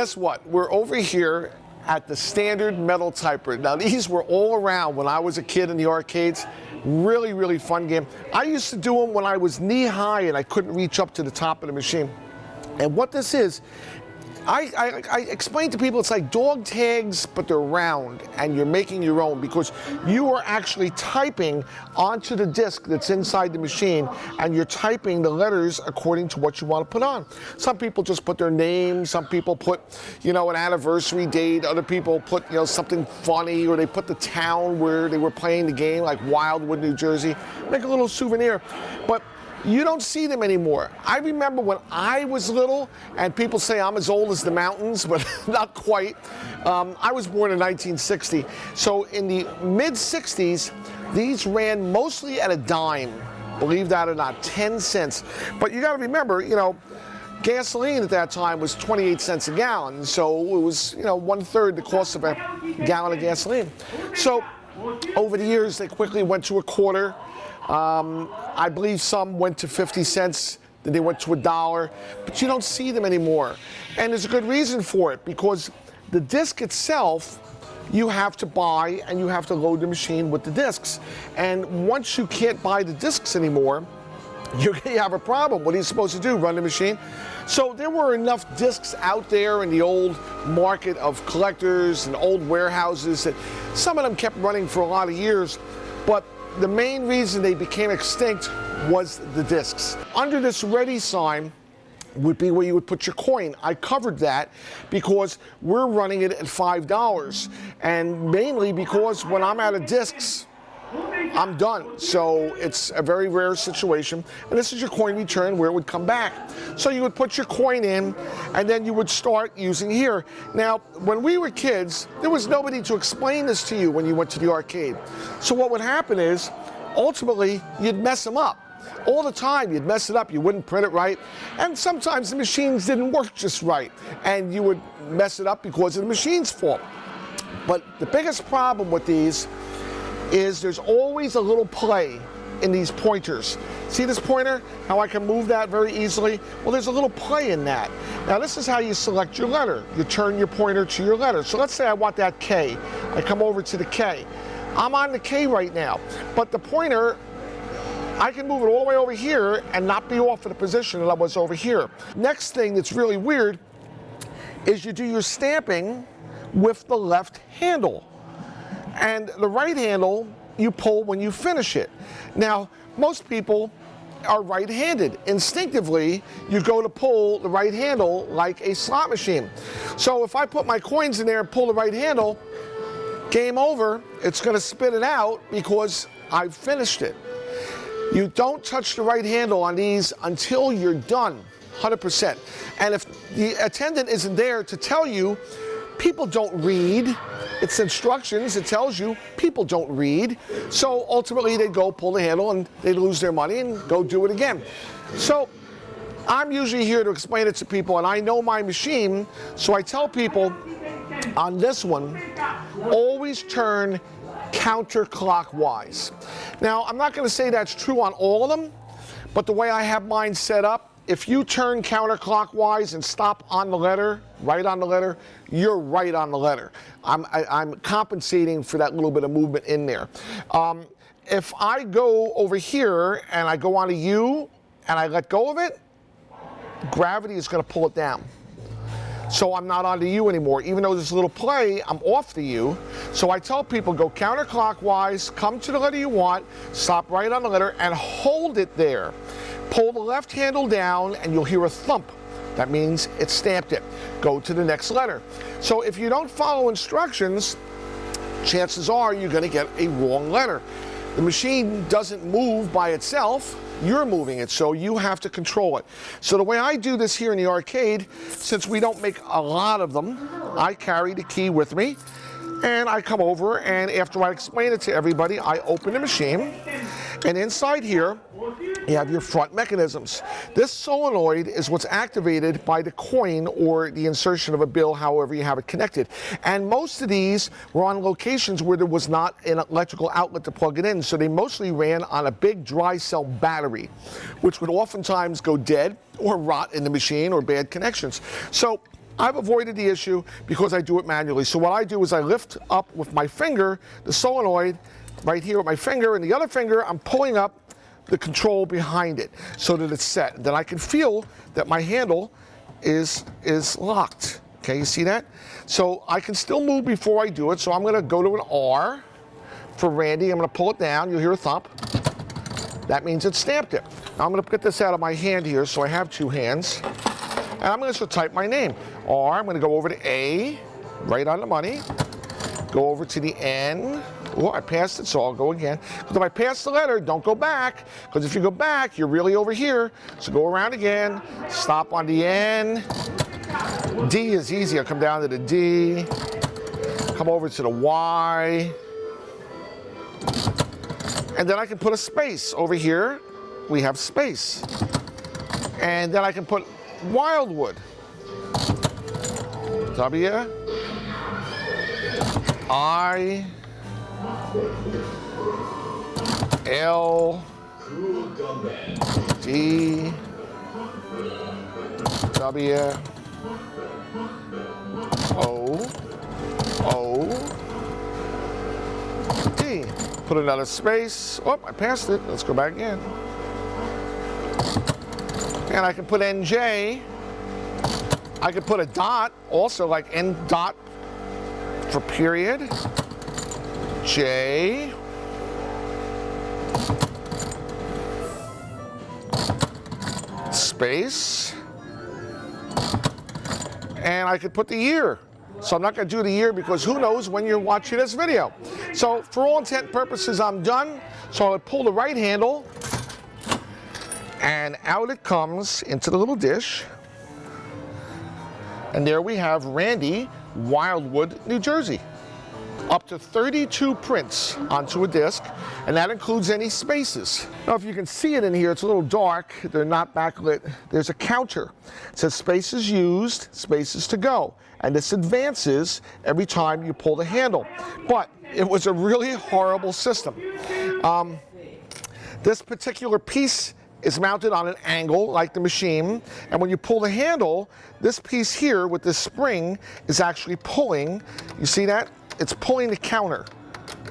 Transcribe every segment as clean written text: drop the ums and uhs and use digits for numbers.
guess what? We're over here at the standard metal typewriter. Now, these were all around when I was a kid in the arcades. Really, really fun game. I used to do them when I was knee high and I couldn't reach up to the top of the machine. And what this is, I explain to people it's like dog tags, but they're round, and you're making your own because you are actually typing onto the disc that's inside the machine, and you're typing the letters according to what you want to put on. Some people just put their name, some people put, an anniversary date, other people put, something funny, or they put the town where they were playing the game, like Wildwood, New Jersey, make a little souvenir. But you don't see them anymore. I remember when I was little, and people say I'm as old as the mountains, but not quite. I was born in 1960. So in the mid-60s, these ran mostly at a dime, believe that or not, 10 cents. But you gotta remember, gasoline at that time was 28 cents a gallon. So it was, 1/3 the cost of a gallon of gasoline. So over the years, they quickly went to a quarter. I believe some went to 50 cents, then they went to $1, but you don't see them anymore. And there's a good reason for it, because the disc itself, you have to buy and you have to load the machine with the discs. And once you can't buy the discs anymore, you have a problem. What are you supposed to do, run the machine? So there were enough discs out there in the old market of collectors and old warehouses that some of them kept running for a lot of years, but the main reason they became extinct was the discs. Under this ready sign would be where you would put your coin. I covered that because we're running it at $5, and mainly because when I'm out of discs, I'm done. So it's a very rare situation. And this is your coin return where it would come back. So you would put your coin in, and then you would start using here. Now, when we were kids, there was nobody to explain this to you when you went to the arcade. So what would happen is, ultimately, you'd mess them up. All the time, you'd mess it up, you wouldn't print it right, and sometimes the machines didn't work just right, and you would mess it up because of the machine's fault. But the biggest problem with these is there's always a little play in these pointers. See this pointer? How I can move that very easily? Well, there's a little play in that. Now, this is how you select your letter. You turn your pointer to your letter. So let's say I want that K. I come over to the K. I'm on the K right now, but the pointer, I can move it all the way over here and not be off of the position that I was over here. Next thing that's really weird is you do your stamping with the left handle. And the right handle, you pull when you finish it. Now, most people are right-handed. Instinctively, you go to pull the right handle like a slot machine. So if I put my coins in there and pull the right handle, game over, it's gonna spit it out because I've finished it. You don't touch the right handle on these until you're done, 100%. And if the attendant isn't there to tell you, people don't read. It's instructions. It tells you people don't read. So ultimately, they go pull the handle and they lose their money and go do it again. So I'm usually here to explain it to people, and I know my machine, so I tell people on this one, always turn counterclockwise. Now, I'm not going to say that's true on all of them, but the way I have mine set up, if you turn counterclockwise and stop on the letter, right on the letter, you're right on the letter. I'm compensating for that little bit of movement in there. If I go over here and I go on a U and I let go of it, gravity is going to pull it down. So I'm not on the U anymore. Even though there's a little play, I'm off the U. So I tell people, go counterclockwise, come to the letter you want, stop right on the letter, and hold it there. Pull the left handle down, and you'll hear a thump. That means it stamped it. Go to the next letter. So if you don't follow instructions, chances are you're going to get a wrong letter. The machine doesn't move by itself. You're moving it, so you have to control it. So the way I do this here in the arcade, since we don't make a lot of them, I carry the key with me, and I come over, and after I explain it to everybody, I open the machine, and inside here, you have your front mechanisms. This solenoid is what's activated by the coin or the insertion of a bill, however you have it connected. And most of these were on locations where there was not an electrical outlet to plug it in, so they mostly ran on a big dry cell battery, which would oftentimes go dead or rot in the machine or bad connections. So I've avoided the issue because I do it manually. So what I do is I lift up with my finger, the solenoid, right here with my finger, and the other finger, I'm pulling up the control behind it so that it's set. Then I can feel that my handle is locked. Okay, you see that? So I can still move before I do it. So I'm gonna go to an R for Randy. I'm gonna pull it down. You'll hear a thump. That means it stamped it. Now I'm gonna get this out of my hand here, so I have two hands. And I'm gonna just type my name. R, I'm gonna go over to A, right on the money. Go over to the N. Oh, I passed it, so I'll go again. Because if I pass the letter, don't go back. Because if you go back, you're really over here. So go around again, stop on the N. D is easy. I'll come down to the D. Come over to the Y. And then I can put a space over here. We have space. And then I can put Wildwood. W. I. L. D. W. O. O. D. Put another space. Oh, I passed it. Let's go back again. And I can put NJ. I could put a dot, also like N dot for period. J. Space. And I could put the year. So I'm not going to do the year because who knows when you're watching this video. So for all intent and purposes, I'm done. So I would pull the right handle and out it comes into the little dish. And there we have Randy, Wildwood, New Jersey. Up to 32 prints onto a disc, and that includes any spaces. Now, if you can see it in here, it's a little dark. They're not backlit. There's a counter. It says spaces used, spaces to go. And this advances every time you pull the handle. But it was a really horrible system. This particular piece is mounted on an angle like the machine, and when you pull the handle, this piece here with this spring is actually pulling. You see that? It's pulling the counter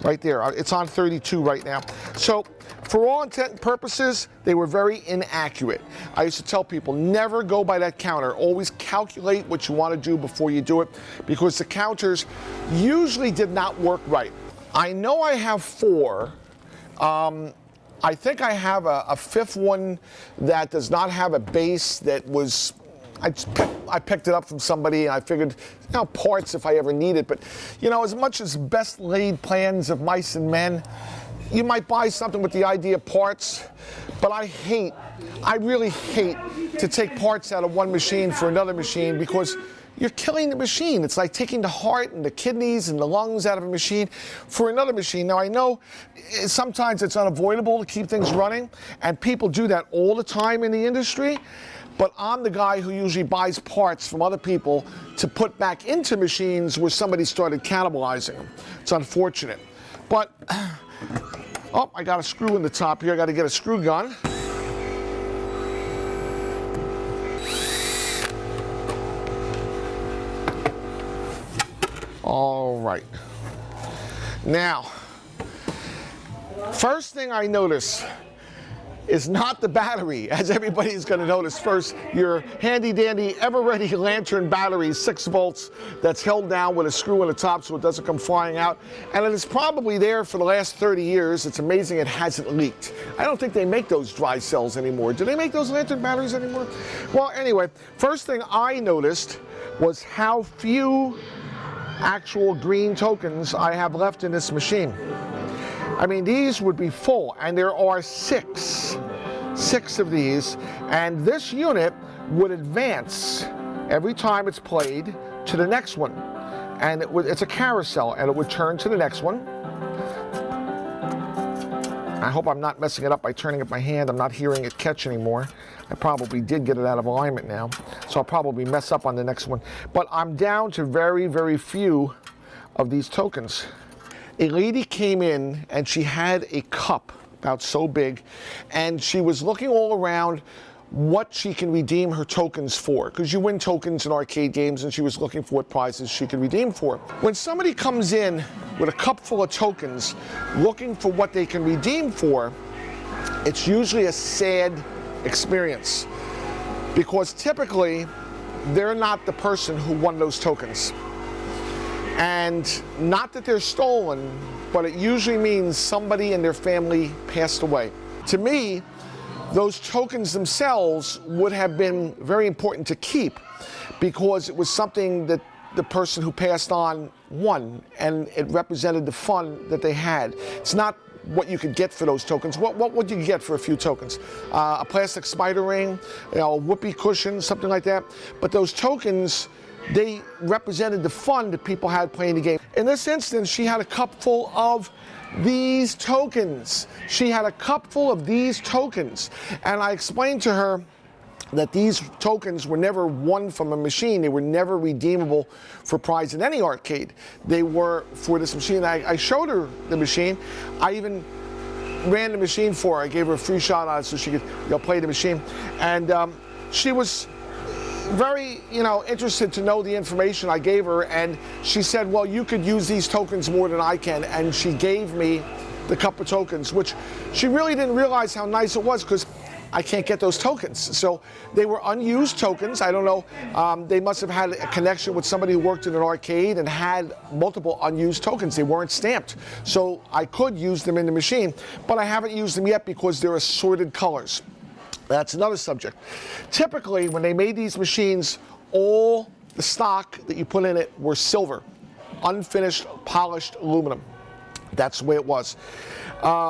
right there. It's on 32 right now. So for all intent and purposes, they were very inaccurate. I used to tell people, never go by that counter. Always calculate what you want to do before you do it, because the counters usually did not work right. I know I have 4. I think I have a 5th one that does not have a base that was, I picked it up from somebody and I figured, you know, parts if I ever need it. But, you know, as much as best laid plans of mice and men, you might buy something with the idea of parts, but I really hate to take parts out of one machine for another machine because you're killing the machine. It's like taking the heart and the kidneys and the lungs out of a machine for another machine. Now, I know sometimes it's unavoidable to keep things running, and people do that all the time in the industry, but I'm the guy who usually buys parts from other people to put back into machines where somebody started cannibalizing them. It's unfortunate. But, oh, I got a screw in the top here. I got to get a screw gun. All right. Now, first thing I notice is not the battery, as everybody's going to notice first. Your handy dandy ever ready lantern battery, 6 volts, that's held down with a screw in the top so it doesn't come flying out. And it is probably there for the last 30 years. It's amazing it hasn't leaked. I don't think they make those dry cells anymore. Do they make those lantern batteries anymore? Well, anyway, first thing I noticed was how few actual green tokens I have left in this machine. I mean, these would be full, and there are 6 of these, and this unit would advance every time it's played to the next one. And it's a carousel, and it would turn to the next one. I hope I'm not messing it up by turning it by hand. I'm not hearing it catch anymore. I probably did get it out of alignment now, so I'll probably mess up on the next one. But I'm down to very, very few of these tokens. A lady came in and she had a cup about so big, and she was looking all around what she can redeem her tokens for, because you win tokens in arcade games, and she was looking for what prizes she could redeem for. When somebody comes in with a cup full of tokens looking for what they can redeem for, it's usually a sad experience, because typically they're not the person who won those tokens. And not that they're stolen, but it usually means somebody in their family passed away. To me, those tokens themselves would have been very important to keep, because it was something that the person who passed on won, and it represented the fun that they had. It's not what you could get for those tokens. What would you get for a few tokens? A plastic spider ring, a whoopee cushion, something like that. But those tokens, they represented the fun that people had playing the game. In this instance, she had a cup full of these tokens. She had a cup full of these tokens. And I explained to her that these tokens were never won from a machine. They were never redeemable for prize in any arcade. They were for this machine. I showed her the machine. I even ran the machine for her. I gave her a free shot on it so she could play the machine. And she was very interested to know the information I gave her, and she said, well, you could use these tokens more than I can, and she gave me the cup of tokens, which she really didn't realize how nice it was, because I can't get those tokens. So they were unused tokens. I don't know, they must have had a connection with somebody who worked in an arcade and had multiple unused tokens. They weren't stamped, so I could use them in the machine, but I haven't used them yet because they're assorted colors. That's another subject. Typically, when they made these machines, all the stock that you put in it were silver, unfinished, polished aluminum. That's the way it was.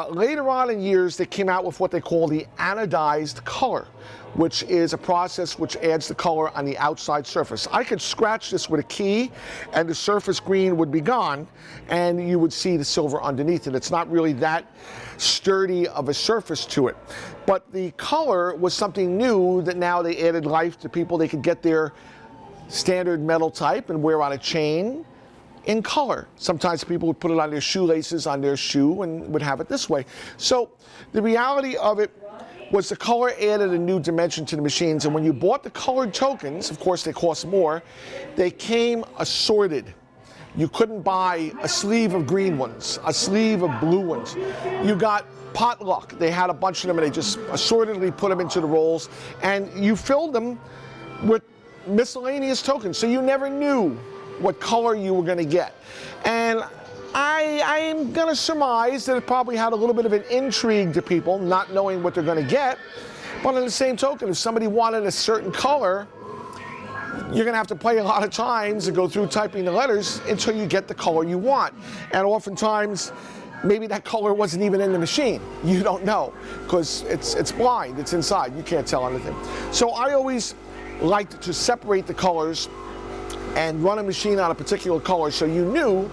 Later on in years, they came out with what they call the anodized color, which is a process which adds the color on the outside surface. I could scratch this with a key, and the surface green would be gone, and you would see the silver underneath it. It's not really that sturdy of a surface to it. But the color was something new that now they added life to people. They could get their standard metal type and wear on a chain in color. Sometimes people would put it on their shoelaces, on their shoe, and would have it this way. So the reality of it was the color added a new dimension to the machines, and when you bought the colored tokens, of course they cost more, they came assorted. You couldn't buy a sleeve of green ones, a sleeve of blue ones. You got potluck. They had a bunch of them, and they just assortedly put them into the rolls, and you filled them with miscellaneous tokens, so you never knew what color you were going to get. And I'm going to surmise that it probably had a little bit of an intrigue to people, not knowing what they're going to get. But on the same token, if somebody wanted a certain color, you're going to have to play a lot of times and go through typing the letters until you get the color you want. And oftentimes, maybe that color wasn't even in the machine. You don't know, because it's blind, it's inside, you can't tell anything. So I always liked to separate the colors and run a machine on a particular color so you knew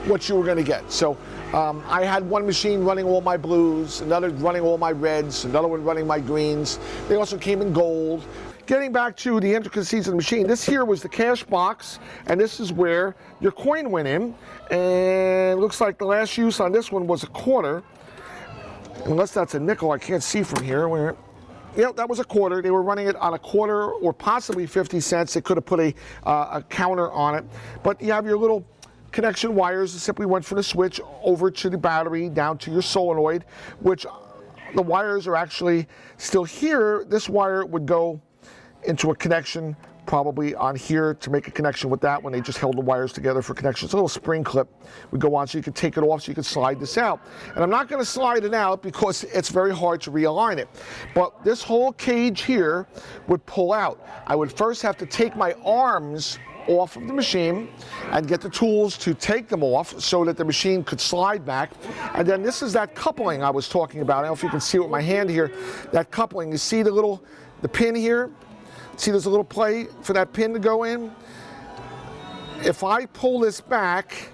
what you were going to get. So I had one machine running all my blues, another running all my reds, another one running my greens. They also came in gold. Getting back to the intricacies of the machine, this here was the cash box, and this is where your coin went in. And it looks like the last use on this one was a quarter. Unless that's a nickel, I can't see from here. Yeah, that was a quarter. They were running it on a quarter or possibly 50 cents. They could have put a counter on it. But you have your little connection wires that simply went from the switch over to the battery, down to your solenoid, which the wires are actually still here. This wire would go into a connection probably on here to make a connection with that when they just held the wires together for connections. A little spring clip would go on so you could take it off, so you could slide this out. And I'm not going to slide it out because it's very hard to realign it. But this whole cage here would pull out. I would first have to take my arms off of the machine and get the tools to take them off so that the machine could slide back. And then this is that coupling I was talking about. I don't know if you can see it with my hand here. That coupling, you see the pin here? See, there's a little play for that pin to go in. If I pull this back,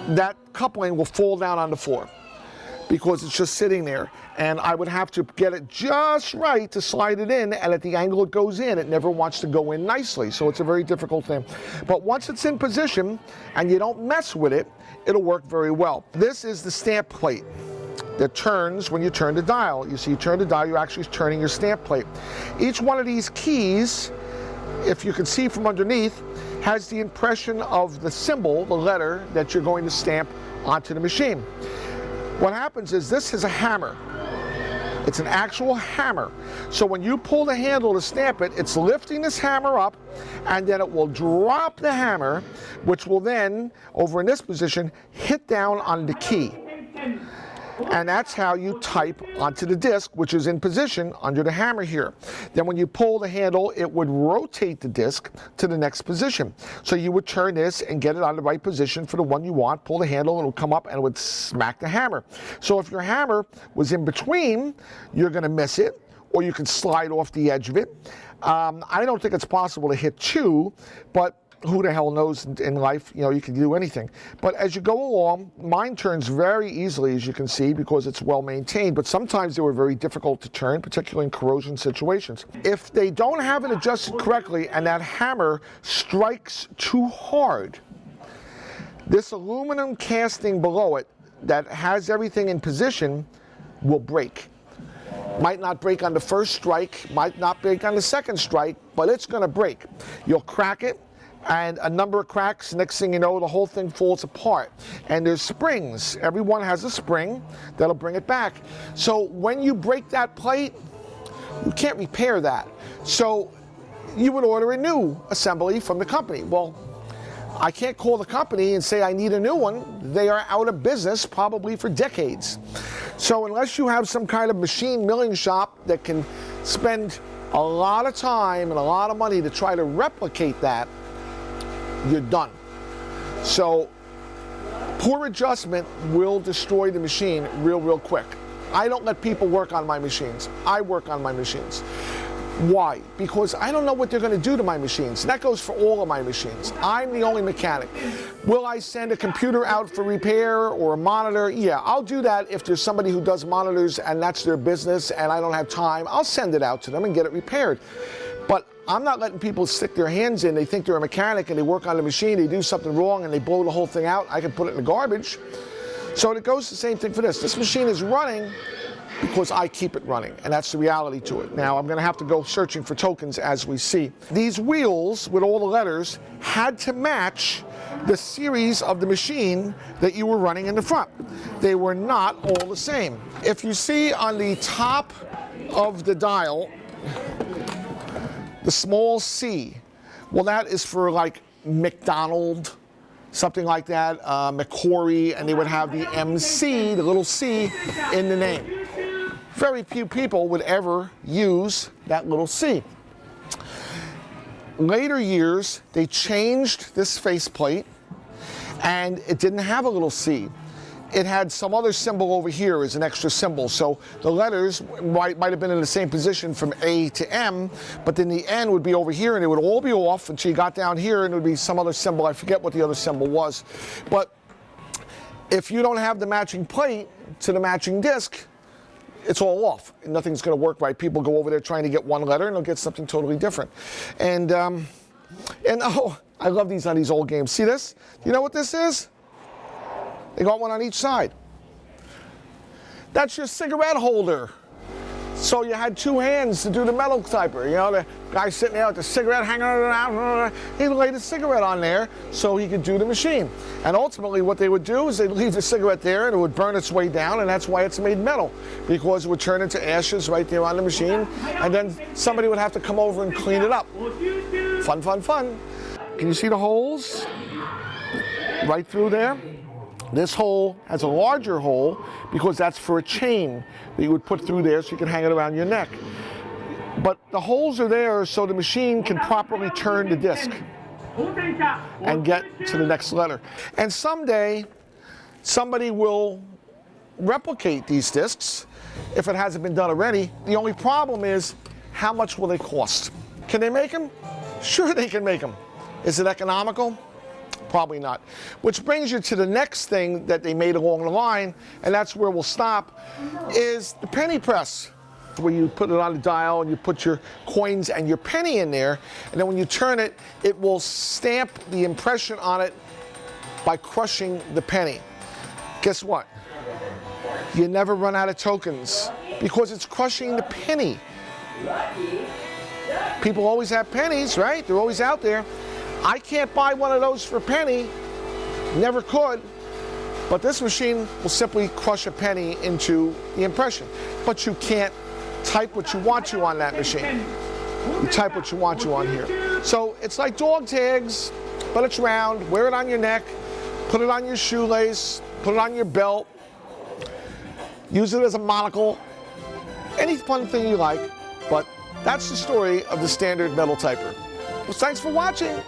that coupling will fall down on the floor because it's just sitting there. And I would have to get it just right to slide it in, and at the angle it goes in, it never wants to go in nicely. So it's a very difficult thing. But once it's in position and you don't mess with it, it'll work very well. This is the stamp plate. that turns when you turn the dial. You see, you turn the dial, you're actually turning your stamp plate. Each one of these keys, if you can see from underneath, has the impression of the symbol, the letter that you're going to stamp onto the machine. What happens is this is a hammer. It's an actual hammer. So when you pull the handle to stamp it, it's lifting this hammer up, and then it will drop the hammer, which will then, over in this position, hit down on the key. And that's how you type onto the disc, which is in position under the hammer here. Then when you pull the handle, it would rotate the disc to the next position. So you would turn this and get it on the right position for the one you want, pull the handle, and it would come up and it would smack the hammer. So if your hammer was in between, you're going to miss it, or you can slide off the edge of it. I don't think it's possible to hit two, but who the hell knows in life, you know, you can do anything. But as you go along, mine turns very easily, as you can see, because it's well maintained, but sometimes they were very difficult to turn, particularly in corrosion situations. If they don't have it adjusted correctly and that hammer strikes too hard, this aluminum casting below it that has everything in position will break. Might not break on the first strike, might not break on the second strike, but it's going to break. You'll crack it, and a number of cracks, next thing you know, the whole thing falls apart. And there's springs. Everyone has a spring that'll bring it back. So when you break that plate, you can't repair that. So you would order a new assembly from the company. Well, I can't call the company and say I need a new one. They are out of business probably for decades. So unless you have some kind of machine milling shop that can spend a lot of time and a lot of money to try to replicate that, you're done. So poor adjustment will destroy the machine real quick. I don't let people work on my machines. I work on my machines. Why? Because I don't know what they're going to do to my machines. That goes for all of my machines. I'm the only mechanic. Will I send a computer out for repair or a monitor? Yeah, I'll do that if there's somebody who does monitors and that's their business and I don't have time. I'll send it out to them and get it repaired. But I'm not letting people stick their hands in. They think they're a mechanic and they work on the machine, they do something wrong and they blow the whole thing out. I can put it in the garbage. So it goes the same thing for this. This machine is running because I keep it running, and that's the reality to it. Now I'm going to have to go searching for tokens as we see. These wheels with all the letters had to match the series of the machine that you were running in the front. They were not all the same. If you see on the top of the dial, the small C, well, that is for like McDonald, something like that, McCory, and they would have the MC, the little C, in the name. Very few people would ever use that little C. Later years, they changed this faceplate, and it didn't have a little C. It had some other symbol over here as an extra symbol. So the letters might have been in the same position from A to M, but then the N would be over here and it would all be off until you got down here and it would be some other symbol. I forget what the other symbol was. But if you don't have the matching plate to the matching disc, it's all off. And nothing's going to work right. People go over there trying to get one letter and they'll get something totally different. And oh, I love these on these old games. See this? You know what this is? They got one on each side. That's your cigarette holder. So you had two hands to do the metal typer. You know, the guy sitting there with the cigarette hanging around, he laid a cigarette on there so he could do the machine. And ultimately what they would do is they'd leave the cigarette there and it would burn its way down, and that's why it's made metal, because it would turn into ashes right there on the machine, and then somebody would have to come over and clean it up. Fun, fun, fun. Can you see the holes right through there? This hole has a larger hole because that's for a chain that you would put through there so you can hang it around your neck. But the holes are there so the machine can properly turn the disc and get to the next letter. And someday, somebody will replicate these discs if it hasn't been done already. The only problem is, how much will they cost? Can they make them? Sure, they can make them. Is it economical? Probably not. Which brings you to the next thing that they made along the line, and that's where we'll stop, is the penny press, where you put it on the dial and you put your coins and your penny in there, and then when you turn it, it will stamp the impression on it by crushing the penny. Guess what? You never run out of tokens because it's crushing the penny. People always have pennies, right? They're always out there. I can't buy one of those for a penny. Never could. But this machine will simply crush a penny into the impression. But you can't type what you want to on that machine. You type what you want to on here. So it's like dog tags, but it's round. Wear it on your neck. Put it on your shoelace. Put it on your belt. Use it as a monocle. Any fun thing you like. But that's the story of the standard metal typer. Well, thanks for watching.